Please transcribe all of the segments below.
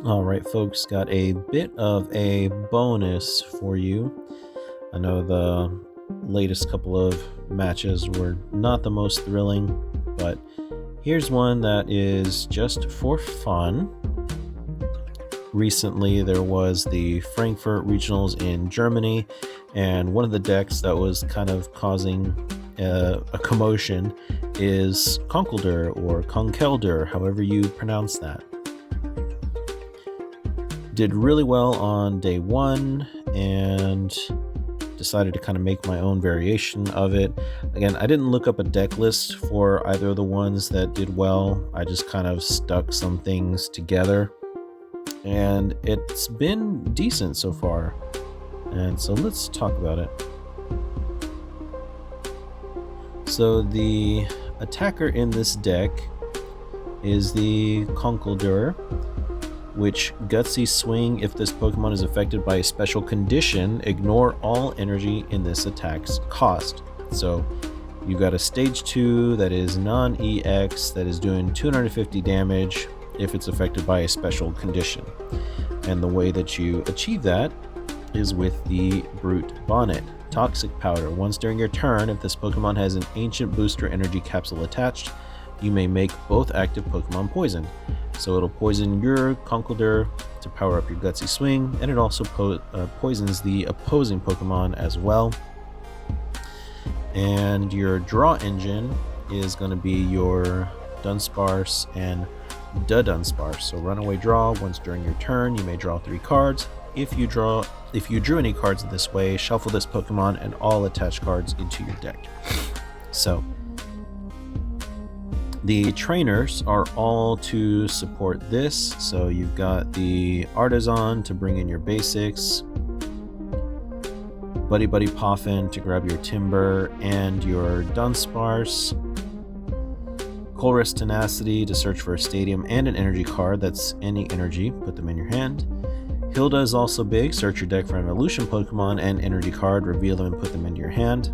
All right, folks, got a bit of a bonus for you. I know the latest couple of matches were not the most thrilling, but here's one that is just for fun. Recently, there was the Frankfurt Regionals in Germany, and one of the decks that was kind of causing a commotion is Conkeldurr or Conkeldurr, however you pronounce that. Did really well on day one and decided to kind of make my own variation of it. Again, I didn't look up a deck list for either of the ones that did well. I just kind of stuck some things together, and it's been decent so far. And so let's talk about it. So the attacker in this deck is the Conkeldurr, which Gutsy Swing. If this Pokemon is affected by a special condition, ignore all energy in this attack's cost. So you've got a stage 2 that is non-EX that is doing 250 damage if it's affected by a special condition. And the way that you achieve that is with the Brute Bonnet. Toxic Powder. Once during your turn, if this Pokemon has an Ancient Booster Energy Capsule attached, you may make both active Pokemon poisoned. So it'll poison your Conkeldurr to power up your Gutsy Swing, and it also poisons the opposing Pokemon as well. And your draw engine is going to be your Dunsparce and Dunsparce. So runaway draw. Once during your turn, you may draw 3 cards. If you drew any cards in this way, shuffle this Pokemon and all attached cards into your deck. So the trainers are all to support this. So you've got the Artisan to bring in your basics, Buddy Poffin to grab your Timber and your Dunsparce, Colress Tenacity to search for a Stadium and an energy card that's any energy, put them in your hand. Hilda is also big, search your deck for an evolution Pokemon and energy card, reveal them and put them into your hand.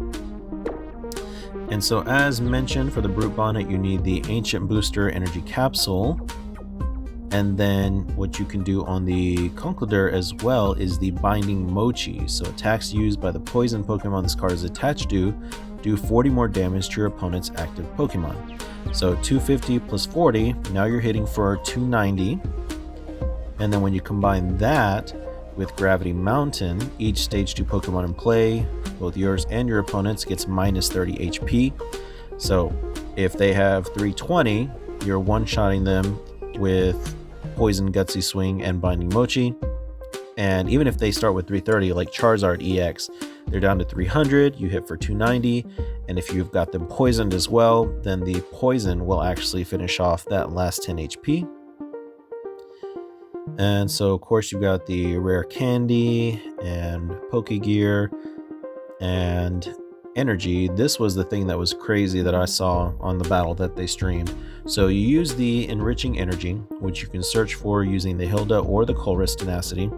And so as mentioned, for the Brute Bonnet, you need the Ancient Booster Energy Capsule. And then what you can do on the Conkeldurr as well is the Binding Mochi. So attacks used by the poison Pokemon this card is attached to do 40 more damage to your opponent's active Pokemon. So 250 plus 40, now you're hitting for 290. And then when you combine that with Gravity Mountain, each stage 2 Pokemon in play, both yours and your opponent's, gets minus 30 HP. So if they have 320, you're one-shotting them with Poison, Gutsy Swing, and Binding Mochi. And even if they start with 330, like Charizard EX, they're down to 300, you hit for 290. And if you've got them poisoned as well, then the poison will actually finish off that last 10 HP. And so, of course, you've got the Rare Candy and Pokegear and Energy. This was the thing that was crazy that I saw on the battle that they streamed. So you use the Enriching Energy, which you can search for using the Hilda or the Colress Tenacity,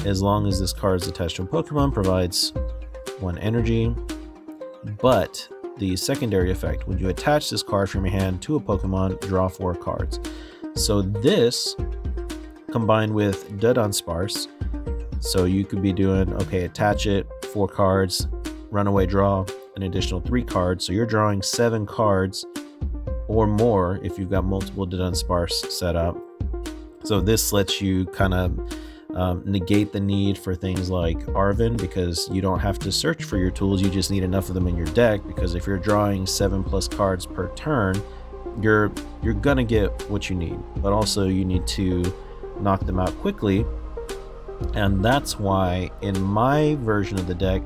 as long as this card is attached to a Pokemon, provides 1 energy. But the secondary effect, when you attach this card from your hand to a Pokemon, draw 4 cards. So this combined with Dunsparce, so you could be doing, okay, attach it, 4 cards, runaway draw, an additional 3 cards, so you're drawing 7 cards or more if you've got multiple Dunsparce set up. So this lets you kind of negate the need for things like Arven, because you don't have to search for your tools, you just need enough of them in your deck, because if you're drawing 7+ cards per turn, you're gonna get what you need, but also you need to knock them out quickly. And that's why in my version of the deck,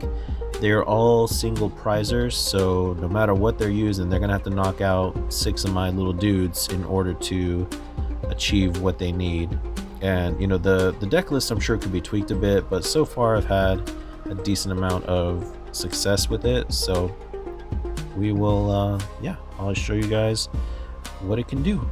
they're all single prizers, so no matter what they're using, they're gonna have to knock out 6 of my little dudes in order to achieve what they need. And you know, the deck list I'm sure could be tweaked a bit, but so far I've had a decent amount of success with it. So we will I'll show you guys what it can do.